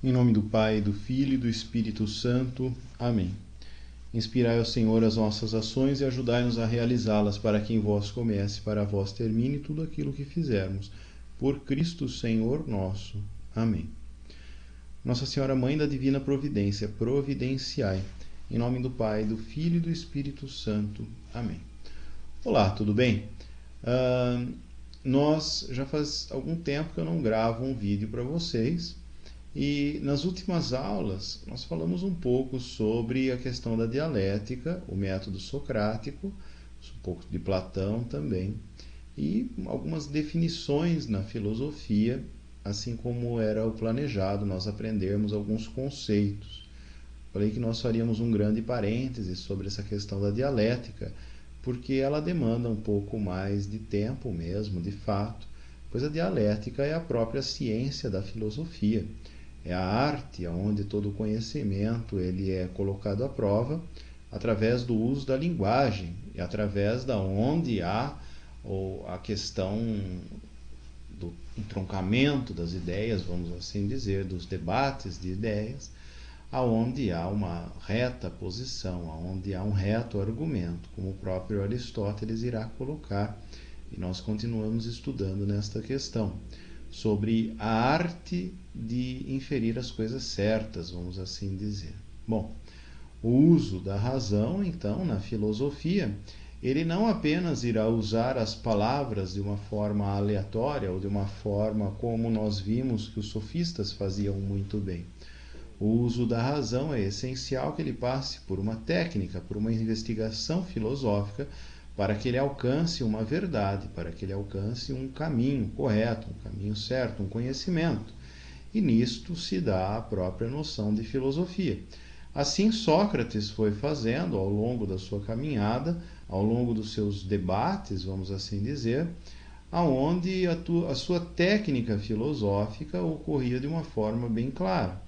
Em nome do Pai, do Filho e do Espírito Santo. Amém. Inspirai ao Senhor as nossas ações e ajudai-nos a realizá-las, para que em vós comece, para vós termine tudo aquilo que fizermos. Por Cristo Senhor nosso. Amém. Nossa Senhora Mãe da Divina Providência, providenciai. Em nome do Pai, do Filho e do Espírito Santo. Amém. Olá, tudo bem? Nós já faz algum tempo que eu não gravo um vídeo para vocês. E nas últimas aulas nós falamos um pouco sobre a questão da dialética, o método socrático, um pouco de Platão também, e algumas definições na filosofia, assim como era o planejado nós aprendermos alguns conceitos. Falei que nós faríamos um grande parêntese sobre essa questão da dialética, porque ela demanda um pouco mais de tempo mesmo, de fato, pois a dialética é a própria ciência da filosofia. É a arte onde todo o conhecimento ele é colocado à prova através do uso da linguagem e através da onde há a questão do entroncamento das ideias, vamos assim dizer, dos debates de ideias, aonde há uma reta posição, aonde há um reto argumento, como o próprio Aristóteles irá colocar, e nós continuamos estudando nesta questão sobre a arte de inferir as coisas certas, vamos assim dizer. Bom, o uso da razão, então, na filosofia, ele não apenas irá usar as palavras de uma forma aleatória ou de uma forma como nós vimos que os sofistas faziam muito bem. O uso da razão é essencial que ele passe por uma técnica, por uma investigação filosófica, para que ele alcance uma verdade, para que ele alcance um caminho correto, um caminho certo, um conhecimento. E nisto se dá a própria noção de filosofia. Assim Sócrates foi fazendo ao longo da sua caminhada, ao longo dos seus debates, vamos assim dizer, aonde a sua técnica filosófica ocorria de uma forma bem clara.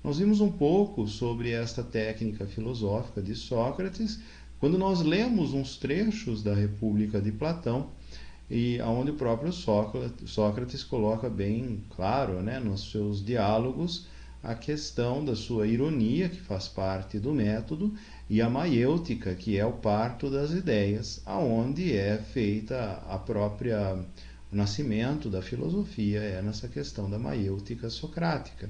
Nós vimos um pouco sobre esta técnica filosófica de Sócrates, quando nós lemos uns trechos da República de Platão, e onde o próprio Sócrates coloca bem claro, nos seus diálogos, a questão da sua ironia, que faz parte do método, e a maiêutica, que é o parto das ideias, aonde é feita o nascimento da filosofia, é nessa questão da maiêutica socrática.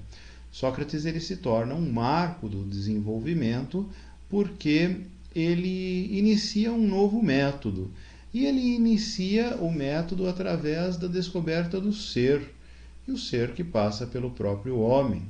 Sócrates ele se torna um marco do desenvolvimento, porque ele inicia um novo método. E ele inicia o método através da descoberta do ser, e o ser que passa pelo próprio homem.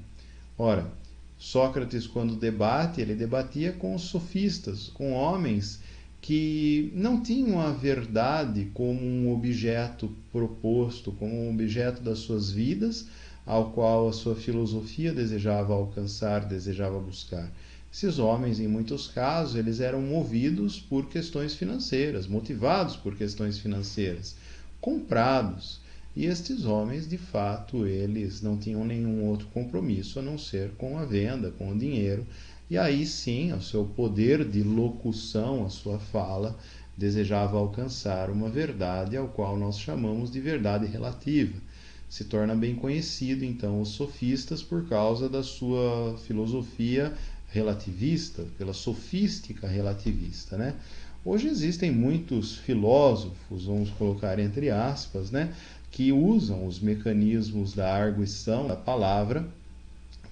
Ora, Sócrates, quando debate, ele debatia com os sofistas, com homens que não tinham a verdade como um objeto proposto, como um objeto das suas vidas, ao qual a sua filosofia desejava alcançar, desejava buscar. Esses homens, em muitos casos, eles eram movidos por questões financeiras, motivados por questões financeiras, comprados. E estes homens, de fato, eles não tinham nenhum outro compromisso a não ser com a venda, com o dinheiro. E aí sim, o seu poder de locução, a sua fala, desejava alcançar uma verdade, ao qual nós chamamos de verdade relativa. Se torna bem conhecido, então, os sofistas por causa da sua filosofia relativista, pela sofística relativista, Hoje existem muitos filósofos, vamos colocar entre aspas, que usam os mecanismos da arguição da palavra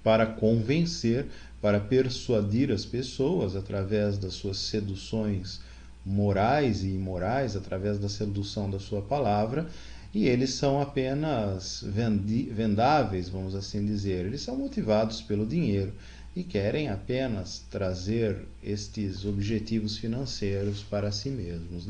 para convencer, para persuadir as pessoas através das suas seduções morais e imorais, através da sedução da sua palavra, e eles são apenas vendáveis, vamos assim dizer. Eles são motivados pelo dinheiro e querem apenas trazer estes objetivos financeiros para si mesmos,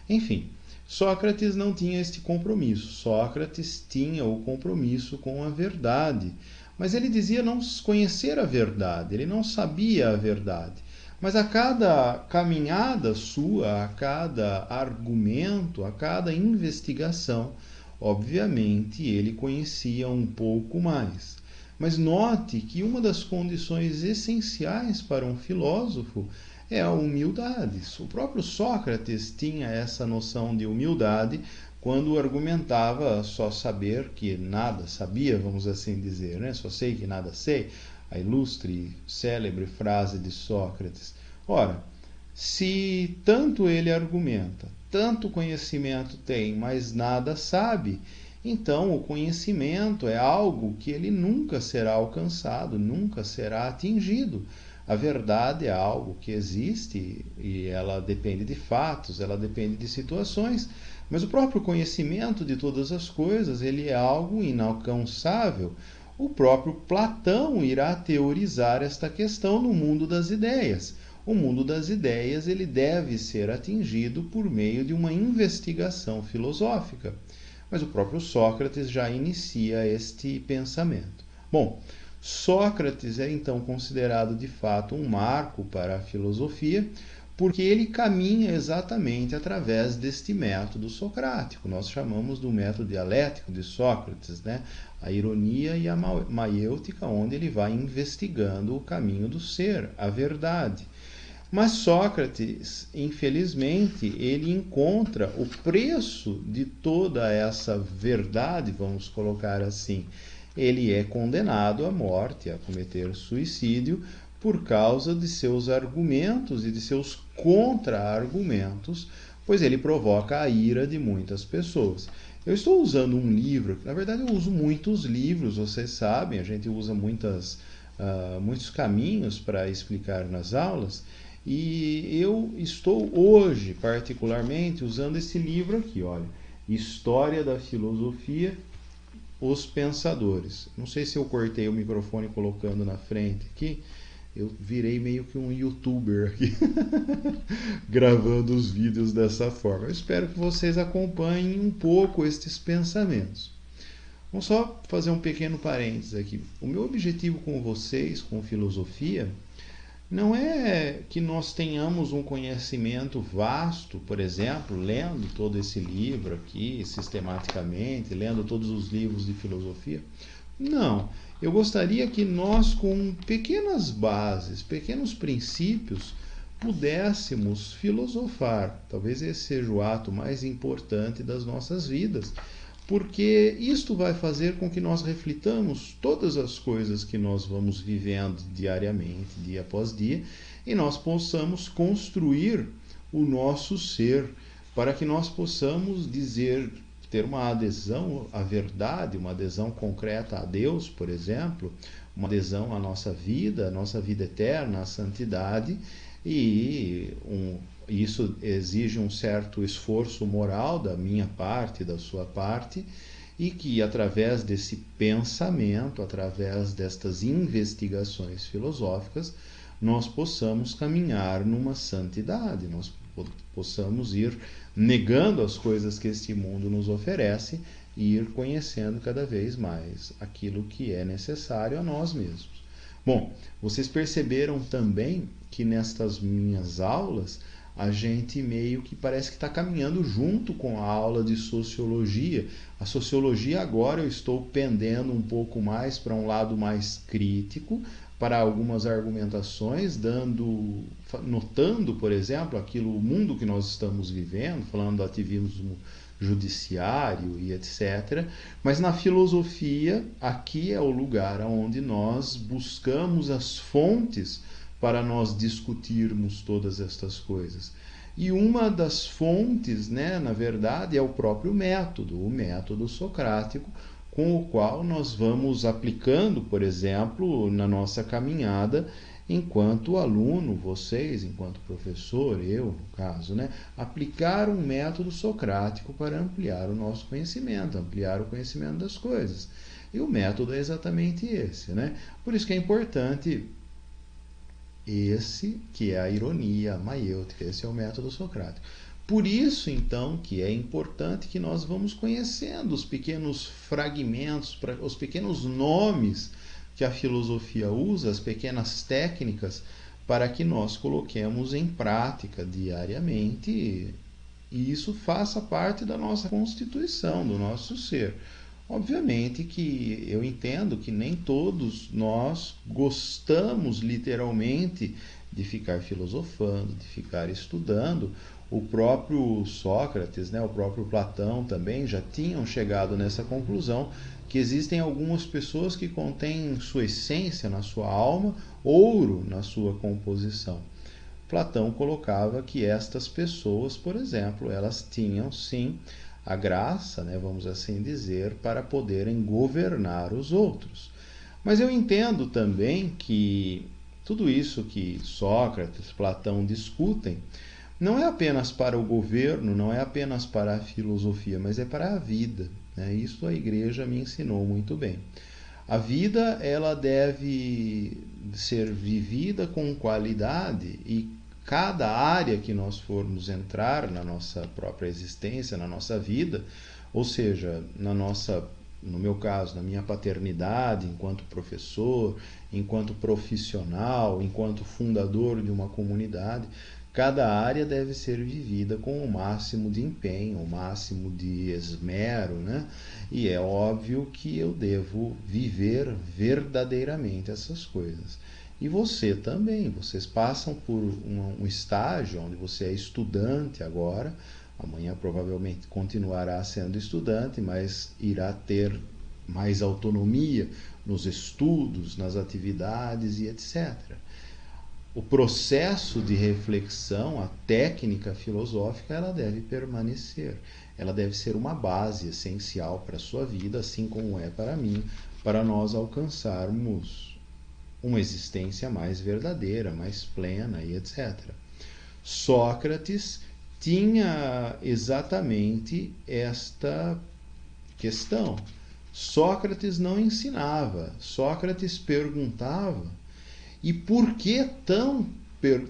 Enfim, Sócrates não tinha este compromisso. Sócrates tinha o compromisso com a verdade, mas ele dizia não conhecer a verdade, ele não sabia a verdade. Mas a cada caminhada sua, a cada argumento, a cada investigação, obviamente ele conhecia um pouco mais. Mas note que uma das condições essenciais para um filósofo é a humildade. O próprio Sócrates tinha essa noção de humildade quando argumentava só saber que nada sabia, vamos assim dizer, né? Só sei que nada sei, a ilustre, célebre frase de Sócrates. Ora, se tanto ele argumenta, tanto conhecimento tem, mas nada sabe, então o conhecimento é algo que ele nunca será alcançado, nunca será atingido. A verdade é algo que existe e ela depende de fatos, ela depende de situações, mas o próprio conhecimento de todas as coisas, ele é algo inalcançável. O próprio Platão irá teorizar esta questão no mundo das ideias. O mundo das ideias, ele deve ser atingido por meio de uma investigação filosófica. Mas o próprio Sócrates já inicia este pensamento. Bom, Sócrates é então considerado de fato um marco para a filosofia, porque ele caminha exatamente através deste método socrático. Nós chamamos do método dialético de Sócrates, né? A ironia e a maiêutica, onde ele vai investigando o caminho do ser, a verdade. Mas Sócrates, infelizmente, ele encontra o preço de toda essa verdade, vamos colocar assim. Ele é condenado à morte, a cometer suicídio, por causa de seus argumentos e de seus contra-argumentos, pois ele provoca a ira de muitas pessoas. Eu estou usando um livro, na verdade eu uso muitos livros, vocês sabem, a gente usa muitos caminhos para explicar nas aulas, e eu estou hoje particularmente usando esse livro aqui, olha, História da Filosofia, Os Pensadores. Não sei se eu cortei o microfone colocando na frente aqui, eu virei meio que um youtuber aqui, gravando os vídeos dessa forma. Eu espero que vocês acompanhem um pouco estes pensamentos. Vamos só fazer um pequeno parênteses aqui. O meu objetivo com vocês, com filosofia, não é que nós tenhamos um conhecimento vasto, por exemplo, lendo todo esse livro aqui, sistematicamente, lendo todos os livros de filosofia. Não. Eu gostaria que nós, com pequenas bases, pequenos princípios, pudéssemos filosofar. Talvez esse seja o ato mais importante das nossas vidas, porque isto vai fazer com que nós reflitamos todas as coisas que nós vamos vivendo diariamente, dia após dia, e nós possamos construir o nosso ser, para que nós possamos ter uma adesão à verdade, uma adesão concreta a Deus, por exemplo, uma adesão à nossa vida eterna, à santidade, e isso exige um certo esforço moral da minha parte, da sua parte, e que através desse pensamento, através destas investigações filosóficas, nós possamos caminhar numa santidade, nós possamos ir negando as coisas que este mundo nos oferece e ir conhecendo cada vez mais aquilo que é necessário a nós mesmos. Bom, vocês perceberam também que nestas minhas aulas a gente meio que parece que está caminhando junto com a aula de sociologia. A sociologia agora eu estou pendendo um pouco mais para um lado mais crítico, para algumas argumentações, notando, por exemplo, o mundo que nós estamos vivendo, falando do ativismo judiciário e etc. Mas na filosofia, aqui é o lugar onde nós buscamos as fontes para nós discutirmos todas estas coisas. E uma das fontes, né, na verdade, é o próprio método, o método socrático, com o qual nós vamos aplicando, por exemplo, na nossa caminhada, enquanto aluno, vocês, enquanto professor, eu, no caso, né, aplicar um método socrático para ampliar o nosso conhecimento, ampliar o conhecimento das coisas. E o método é exatamente esse, né? Por isso que é importante esse, que é a ironia, a maiêutica, esse é o método socrático. Por isso, então, que é importante que nós vamos conhecendo os pequenos fragmentos, os pequenos nomes que a filosofia usa, as pequenas técnicas, para que nós coloquemos em prática diariamente e isso faça parte da nossa constituição, do nosso ser. Obviamente que eu entendo que nem todos nós gostamos literalmente de ficar filosofando, de ficar estudando, O próprio Sócrates, né, o próprio Platão também já tinham chegado nessa conclusão, que existem algumas pessoas que contêm em sua essência, na sua alma, ouro na sua composição. Platão colocava que estas pessoas, por exemplo, elas tinham sim a graça, né, vamos assim dizer, para poderem governar os outros. Mas eu entendo também que tudo isso que Sócrates, Platão discutem não é apenas para o governo, não é apenas para a filosofia, mas é para a vida, né? Isso a igreja me ensinou muito bem. A vida, ela deve ser vivida com qualidade, e cada área que nós formos entrar na nossa própria existência, na nossa vida, ou seja, no meu caso, na minha paternidade, enquanto professor, enquanto profissional, enquanto fundador de uma comunidade, cada área deve ser vivida com o máximo de empenho, o máximo de esmero, né? E é óbvio que eu devo viver verdadeiramente essas coisas. E você também, vocês passam por um estágio onde você é estudante agora, amanhã provavelmente continuará sendo estudante, mas irá ter mais autonomia nos estudos, nas atividades e etc. O processo de reflexão, a técnica filosófica, ela deve permanecer. Ela deve ser uma base essencial para a sua vida, assim como é para mim, para nós alcançarmos uma existência mais verdadeira, mais plena e etc. Sócrates tinha exatamente esta questão. Sócrates não ensinava, Sócrates perguntava. E por que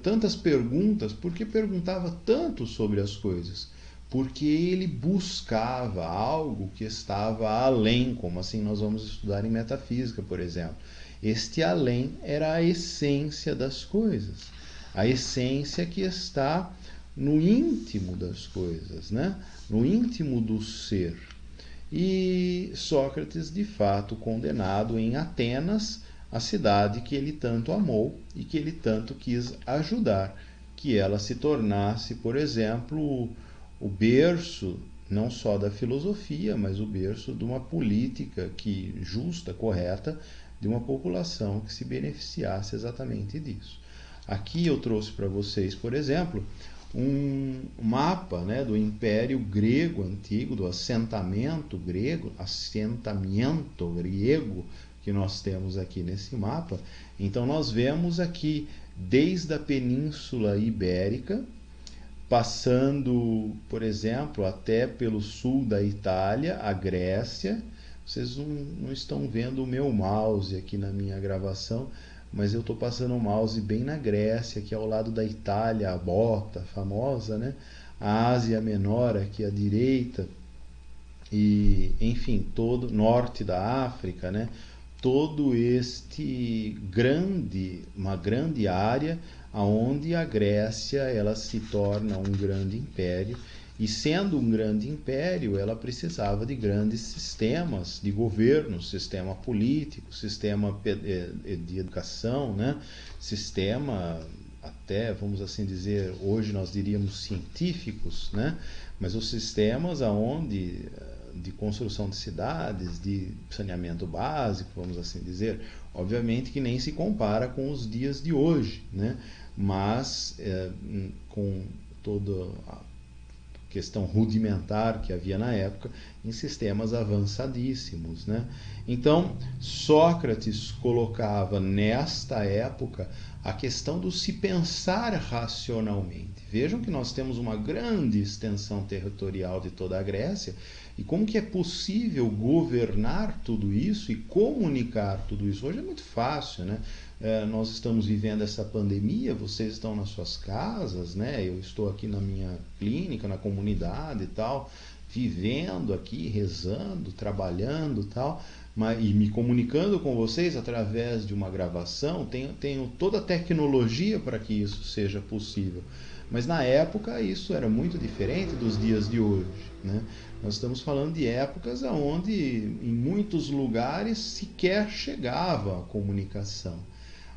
tantas perguntas? Por que perguntava tanto sobre as coisas? Porque ele buscava algo que estava além, como assim nós vamos estudar em metafísica, por exemplo. Este além era a essência das coisas, a essência que está no íntimo das coisas, né? No íntimo do ser. E Sócrates, de fato, condenado em Atenas, a cidade que ele tanto amou e que ele tanto quis ajudar, que ela se tornasse, por exemplo, o berço não só da filosofia, mas o berço de uma política justa, correta, de uma população que se beneficiasse exatamente disso. Aqui eu trouxe para vocês, por exemplo, um mapa, né, do Império Grego Antigo, do assentamento grego que nós temos aqui nesse mapa. Então nós vemos aqui desde a Península Ibérica, passando, por exemplo, até pelo sul da Itália, a Grécia. Vocês não estão vendo o meu mouse aqui na minha gravação, mas eu estou passando o mouse bem na Grécia, que é ao lado da Itália, a bota famosa, né? A Ásia Menor aqui à direita, e enfim, todo norte da África, né? Todo uma grande área onde a Grécia ela se torna um grande império, e sendo um grande império, ela precisava de grandes sistemas de governo, sistema político, sistema de educação, né? Sistema até, vamos assim dizer, hoje nós diríamos científicos, né? Mas os sistemas de construção de cidades, de saneamento básico, vamos assim dizer, obviamente que nem se compara com os dias de hoje, né? Mas com toda a questão rudimentar que havia na época, em sistemas avançadíssimos, né? Então, Sócrates colocava nesta época a questão do se pensar racionalmente. Vejam que nós temos uma grande extensão territorial de toda a Grécia, e como que é possível governar tudo isso e comunicar tudo isso? Hoje é muito fácil, né? Nós estamos vivendo essa pandemia, vocês estão nas suas casas, né? Eu estou aqui na minha clínica, na comunidade e tal, vivendo aqui, rezando, trabalhando e tal, e me comunicando com vocês através de uma gravação. Tenho toda a tecnologia para que isso seja possível. Mas na época isso era muito diferente dos dias de hoje, né? Nós estamos falando de épocas onde em muitos lugares sequer chegava a comunicação.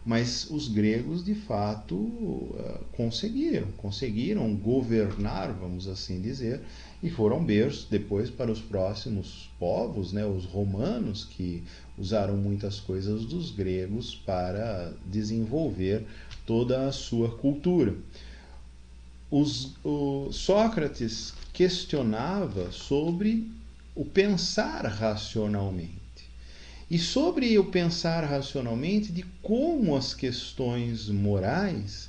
Mas os gregos, de fato, conseguiram governar, vamos assim dizer, e foram berço depois para os próximos povos, né, os romanos, que usaram muitas coisas dos gregos para desenvolver toda a sua cultura. O Sócrates questionava sobre o pensar racionalmente. E sobre o pensar racionalmente, de como as questões morais,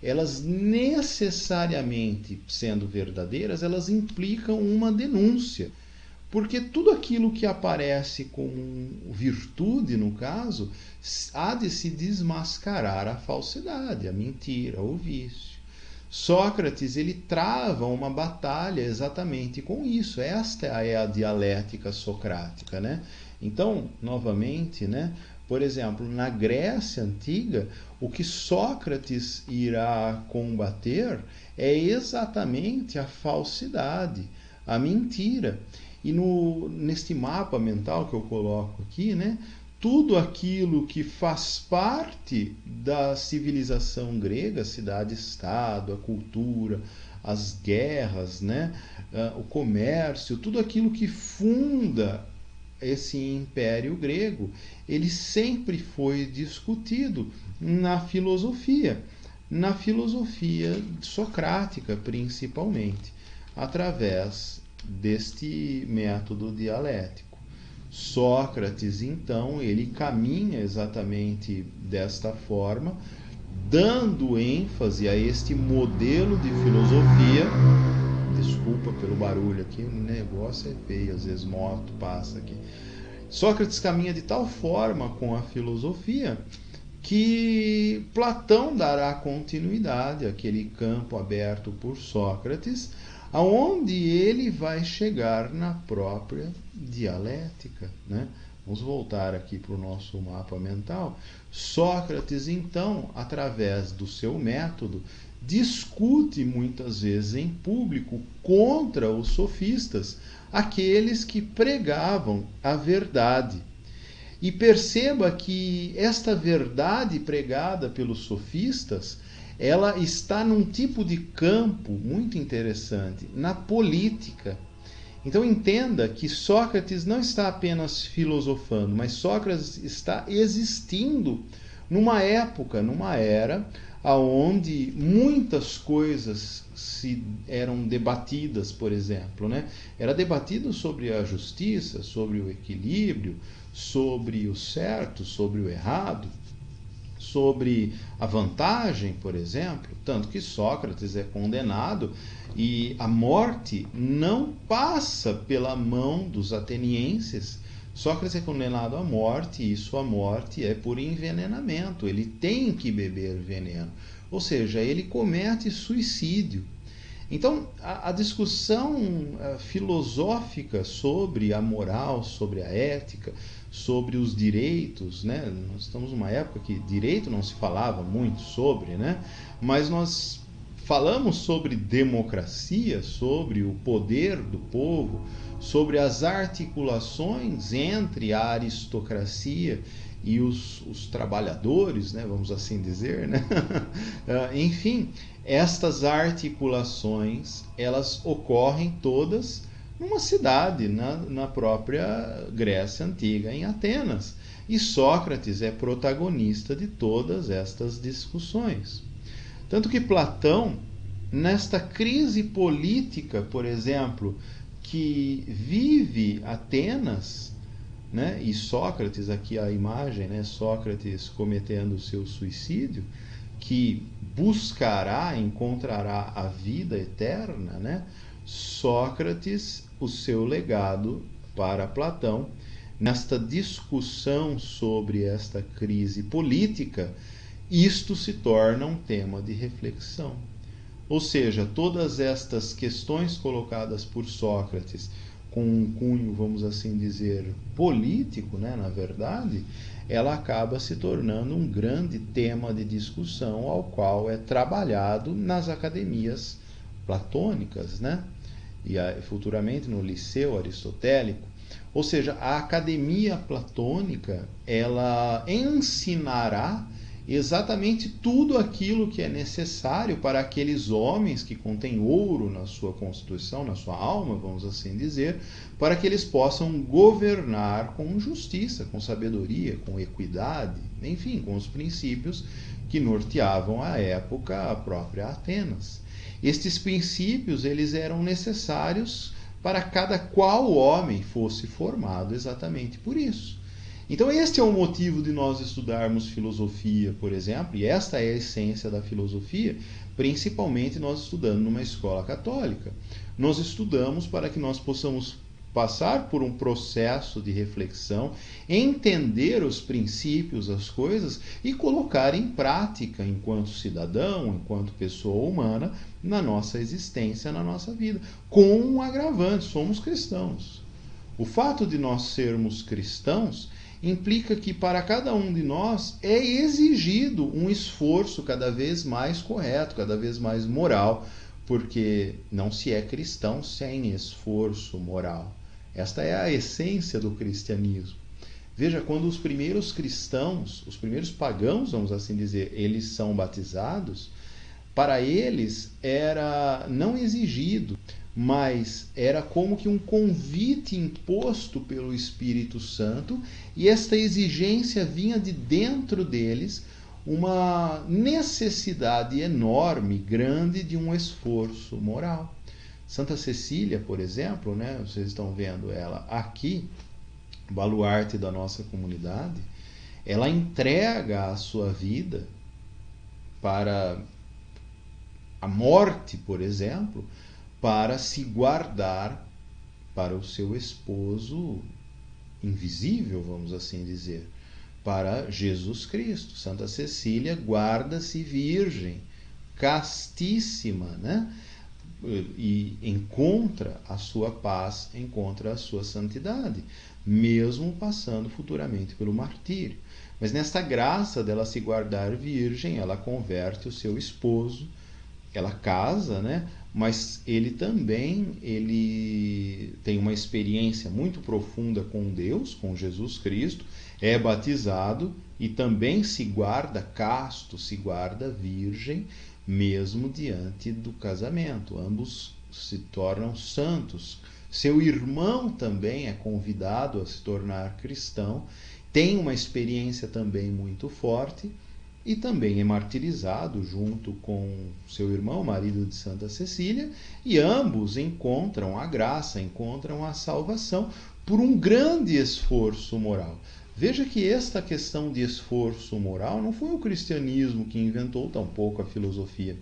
elas necessariamente, sendo verdadeiras, elas implicam uma denúncia. Porque tudo aquilo que aparece como virtude, no caso, há de se desmascarar a falsidade, a mentira, o vício. Sócrates, ele trava uma batalha exatamente com isso. Esta é a dialética socrática, né? Então, novamente, né? Por exemplo, na Grécia Antiga, o que Sócrates irá combater é exatamente a falsidade, a mentira. E neste mapa mental que eu coloco aqui, né, tudo aquilo que faz parte da civilização grega, cidade-estado, a cultura, as guerras, né, o comércio, tudo aquilo que funda esse império grego, ele sempre foi discutido na filosofia socrática principalmente, através deste método dialético. Sócrates, então, ele caminha exatamente desta forma, dando ênfase a este modelo de filosofia. Desculpa pelo barulho aqui, o negócio é feio, às vezes moto passa aqui. Sócrates caminha de tal forma com a filosofia que Platão dará continuidade àquele campo aberto por Sócrates, aonde ele vai chegar na própria dialética, né? Vamos voltar aqui para o nosso mapa mental. Sócrates, então, através do seu método, discute muitas vezes em público contra os sofistas, aqueles que pregavam a verdade. E perceba que esta verdade pregada pelos sofistas, ela está num tipo de campo muito interessante, na política. Então entenda que Sócrates não está apenas filosofando, mas Sócrates está existindo numa época, numa era, onde muitas coisas eram debatidas, por exemplo, né? Era debatido sobre a justiça, sobre o equilíbrio, sobre o certo, sobre o errado, sobre a vantagem, por exemplo, tanto que Sócrates é condenado e a morte não passa pela mão dos atenienses. Sócrates é condenado à morte e sua morte é por envenenamento. Ele tem que beber veneno, ou seja, ele comete suicídio. Então, a discussão filosófica sobre a moral, sobre a ética, sobre os direitos, né? Nós estamos numa época que direito não se falava muito sobre, né? Mas nós falamos sobre democracia, sobre o poder do povo, sobre as articulações entre a aristocracia e os trabalhadores, né, vamos assim dizer, né? Enfim, estas articulações, elas ocorrem todas numa cidade, na própria Grécia Antiga, em Atenas. E Sócrates é protagonista de todas estas discussões. Tanto que Platão, nesta crise política, por exemplo, que vive Atenas, né? E Sócrates, aqui a imagem, né? Sócrates cometendo o seu suicídio, que encontrará a vida eterna, né? Sócrates, o seu legado para Platão, nesta discussão sobre esta crise política, isto se torna um tema de reflexão. Ou seja, todas estas questões colocadas por Sócrates com um cunho, vamos assim dizer, político, né, na verdade, ela acaba se tornando um grande tema de discussão ao qual é trabalhado nas academias platônicas, né? E futuramente no Liceu Aristotélico. Ou seja, a academia platônica, ela ensinará exatamente tudo aquilo que é necessário para aqueles homens que contêm ouro na sua constituição, na sua alma, vamos assim dizer, para que eles possam governar com justiça, com sabedoria, com equidade, enfim, com os princípios que norteavam à época a própria Atenas. Estes princípios, eles eram necessários para cada qual homem fosse formado exatamente por isso. Então este é o motivo de nós estudarmos filosofia, por exemplo, e esta é a essência da filosofia, principalmente nós estudando numa escola católica. Nós estudamos para que nós possamos passar por um processo de reflexão, entender os princípios, as coisas e colocar em prática enquanto cidadão, enquanto pessoa humana, na nossa existência, na nossa vida. Com um agravante, somos cristãos. O fato de nós sermos cristãos implica que para cada um de nós é exigido um esforço cada vez mais correto, cada vez mais moral, porque não se é cristão sem esforço moral. Esta é a essência do cristianismo. Veja, quando os primeiros cristãos, os primeiros pagãos, vamos assim dizer, eles são batizados, para eles era não exigido, mas era como que um convite imposto pelo Espírito Santo, e esta exigência vinha de dentro deles, uma necessidade enorme, grande de um esforço moral. Santa Cecília, por exemplo, né, vocês estão vendo ela aqui, baluarte da nossa comunidade, ela entrega a sua vida para a morte, por exemplo, para se guardar para o seu esposo invisível, vamos assim dizer, para Jesus Cristo. Santa Cecília guarda-se virgem, castíssima, né? E encontra a sua paz, encontra a sua santidade, mesmo passando futuramente pelo martírio. Mas nesta graça dela se guardar virgem, ela converte o seu esposo, ela casa, né? Mas ele também tem uma experiência muito profunda com Deus, com Jesus Cristo, é batizado e também se guarda casto, se guarda virgem, mesmo diante do casamento. Ambos se tornam santos. Seu irmão também é convidado a se tornar cristão, tem uma experiência também muito forte e também é martirizado junto com seu irmão, marido de Santa Cecília, e ambos encontram a graça, encontram a salvação por um grande esforço moral. Veja que esta questão de esforço moral não foi o cristianismo que inventou, tampouco a filosofia.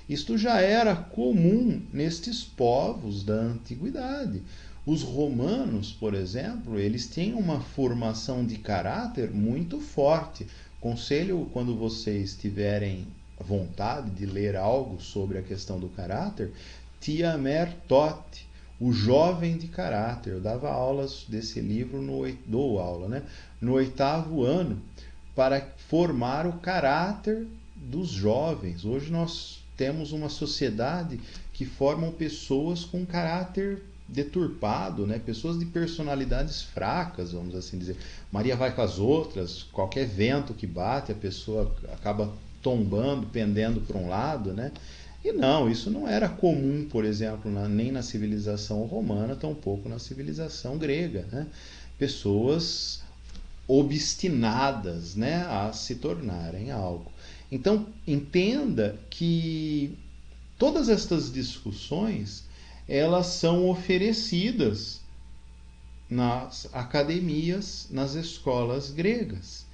Isto já era comum nestes povos da antiguidade. Os romanos, por exemplo, eles têm uma formação de caráter muito forte. Conselho, quando vocês tiverem vontade de ler algo sobre a questão do caráter, Tiamer Toth, o jovem de caráter. Eu dava aulas desse livro, no 8º ano, para formar o caráter dos jovens. Hoje nós temos uma sociedade que formam pessoas com caráter deturpado, né? Pessoas de personalidades fracas, vamos assim dizer. Maria vai com as outras, qualquer vento que bate, a pessoa acaba tombando, pendendo para um lado, né? E não, isso não era comum, por exemplo, nem na civilização romana, tampouco na civilização grega, né? Pessoas obstinadas, né, a se tornarem algo. Então, entenda que todas estas discussões, elas são oferecidas nas academias, nas escolas gregas.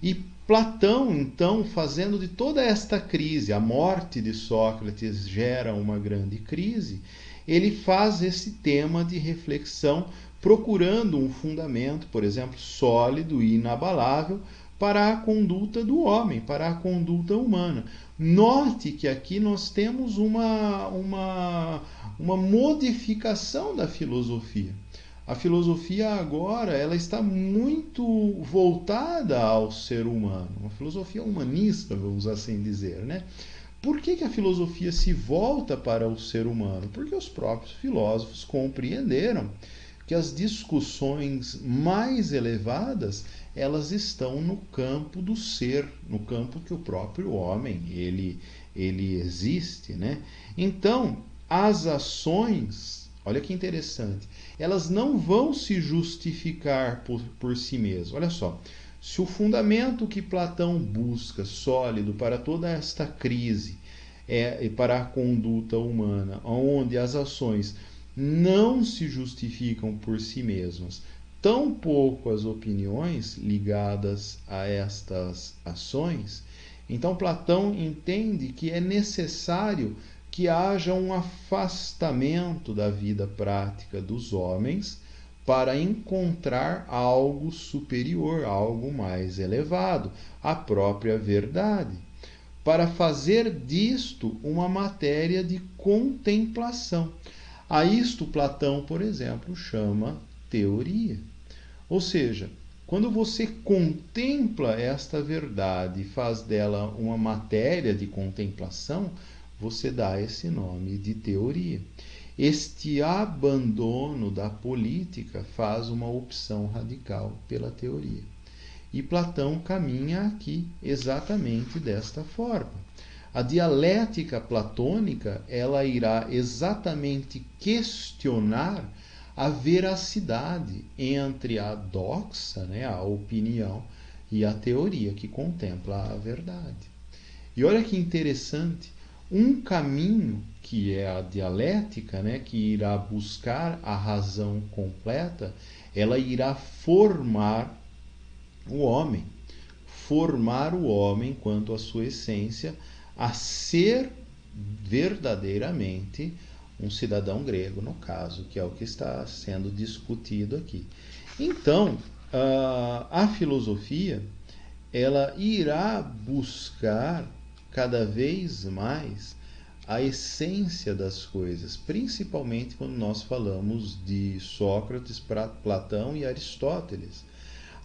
E Platão, então, fazendo de toda esta crise, a morte de Sócrates gera uma grande crise, ele faz esse tema de reflexão, procurando um fundamento, por exemplo, sólido e inabalável para a conduta do homem, para a conduta humana. Note que aqui nós temos uma modificação da filosofia. A filosofia agora ela está muito voltada ao ser humano, uma filosofia humanista, vamos assim dizer, né? Por que a filosofia se volta para o ser humano? Porque os próprios filósofos compreenderam que as discussões mais elevadas elas estão no campo do ser, no campo que o próprio homem ele existe, né? Então, as ações, olha que interessante, elas não vão se justificar por si mesmas. Olha só, se o fundamento que Platão busca, sólido para toda esta crise, e para a conduta humana, onde as ações não se justificam por si mesmas, tampouco as opiniões ligadas a estas ações, então Platão entende que é necessário que haja um afastamento da vida prática dos homens para encontrar algo superior, algo mais elevado, a própria verdade, para fazer disto uma matéria de contemplação. A isto Platão, por exemplo, chama teoria. Ou seja, quando você contempla esta verdade e faz dela uma matéria de contemplação, você dá esse nome de teoria. Este abandono da política faz uma opção radical pela teoria. E Platão caminha aqui exatamente desta forma. A dialética platônica, ela irá exatamente questionar a veracidade entre a doxa, né, a opinião, e a teoria que contempla a verdade. E olha que interessante, um caminho que é a dialética, né, que irá buscar a razão completa, ela irá formar o homem quanto à sua essência, a ser verdadeiramente um cidadão grego, no caso, que é o que está sendo discutido aqui. Então, a filosofia, ela irá buscar cada vez mais a essência das coisas, principalmente quando nós falamos de Sócrates, Platão e Aristóteles.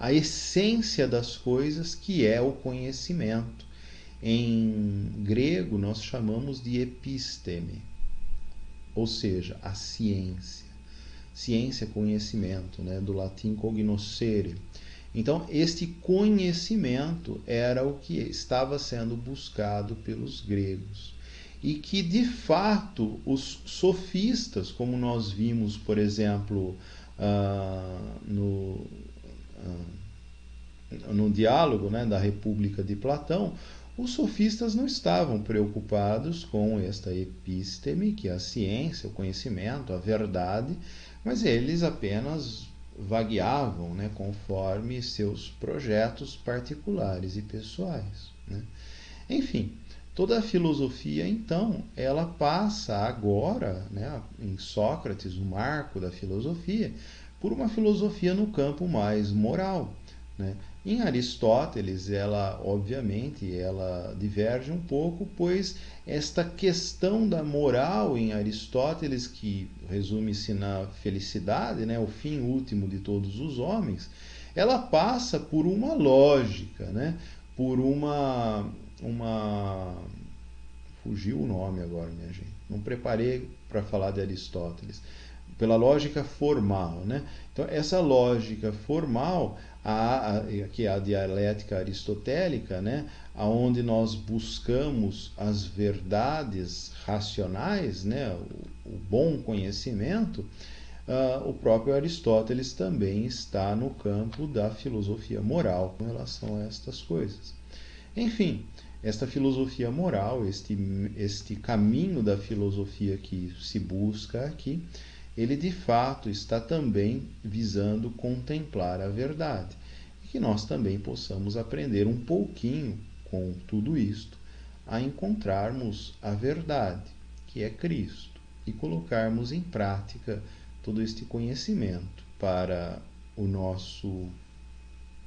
A essência das coisas, que é o conhecimento. Em grego nós chamamos de episteme, ou seja, a ciência. Ciência, conhecimento, né? Do latim cognoscere. Então, este conhecimento era o que estava sendo buscado pelos gregos. E que, de fato, os sofistas, como nós vimos, por exemplo, no diálogo, né, da República de Platão, os sofistas não estavam preocupados com esta episteme, que é a ciência, o conhecimento, a verdade, mas eles apenas vagueavam, né, conforme seus projetos particulares e pessoais, né? Enfim, toda a filosofia, então, ela passa agora, né, em Sócrates, o marco da filosofia, por uma filosofia no campo mais moral, né? Em Aristóteles, ela, obviamente, ela diverge um pouco, pois esta questão da moral em Aristóteles, que resume-se na felicidade, né, o fim último de todos os homens, ela passa por uma lógica, né, por uma fugiu o nome agora, minha gente. Não preparei para falar de Aristóteles. Pela lógica formal, né? Então, essa lógica formal, que é a dialética aristotélica, né? Onde nós buscamos as verdades racionais, né? O bom conhecimento, o próprio Aristóteles também está no campo da filosofia moral com relação a estas coisas. Enfim, esta filosofia moral, este caminho da filosofia que se busca aqui, ele de fato está também visando contemplar a verdade. E que nós também possamos aprender um pouquinho com tudo isto a encontrarmos a verdade, que é Cristo, e colocarmos em prática todo este conhecimento para o nosso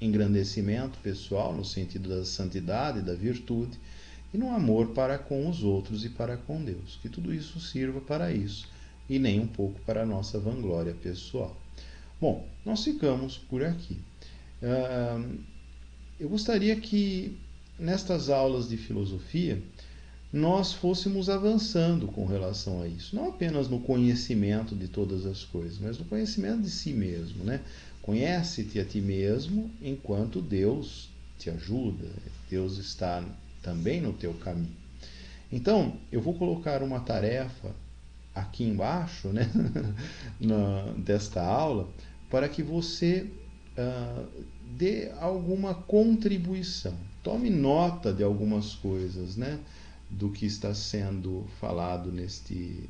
engrandecimento pessoal, no sentido da santidade, da virtude, e no amor para com os outros e para com Deus. Que tudo isso sirva para isso, e nem um pouco para a nossa vanglória pessoal. Bom, nós ficamos por aqui. Eu gostaria que, nestas aulas de filosofia, nós fôssemos avançando com relação a isso. Não apenas no conhecimento de todas as coisas, mas no conhecimento de si mesmo, né? Conhece-te a ti mesmo enquanto Deus te ajuda. Deus está também no teu caminho. Então, eu vou colocar uma tarefa aqui embaixo, né, desta aula, para que você dê alguma contribuição. Tome nota de algumas coisas, né, do que está sendo falado neste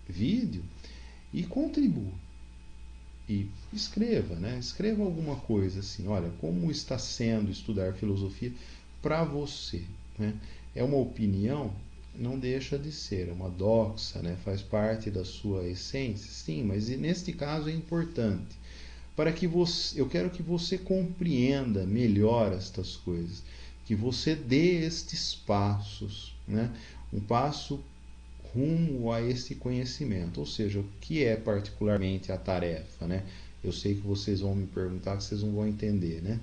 vídeo e contribua. E escreva, né? Escreva alguma coisa assim, olha, como está sendo estudar filosofia para você, né? É uma opinião, não deixa de ser, é uma doxa, né? Faz parte da sua essência, sim, mas neste caso é importante, para que você, eu quero que você compreenda melhor estas coisas, que você dê estes passos, né? Um passo rumo a esse conhecimento, ou seja, o que é particularmente a tarefa, né? Eu sei que vocês vão me perguntar, que vocês não vão entender, né?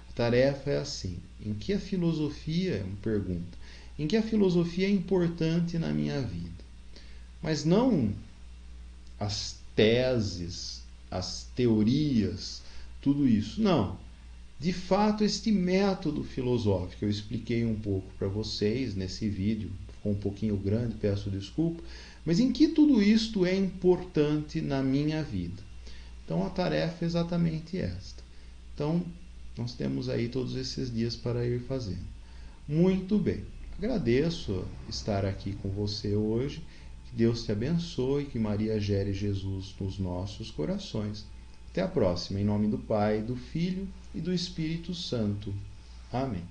A tarefa é assim: em que a filosofia, uma pergunta, em que a filosofia é importante na minha vida? Mas não as teses, as teorias, tudo isso, não. De fato, este método filosófico, eu expliquei um pouco para vocês nesse vídeo, ficou um pouquinho grande, peço desculpa, mas em que tudo isto é importante na minha vida? Então a tarefa é exatamente esta. Então, nós temos aí todos esses dias para ir fazendo. Muito bem. Agradeço estar aqui com você hoje. Que Deus te abençoe, que Maria gere Jesus nos nossos corações. Até a próxima, em nome do Pai, do Filho e do Espírito Santo. Amém.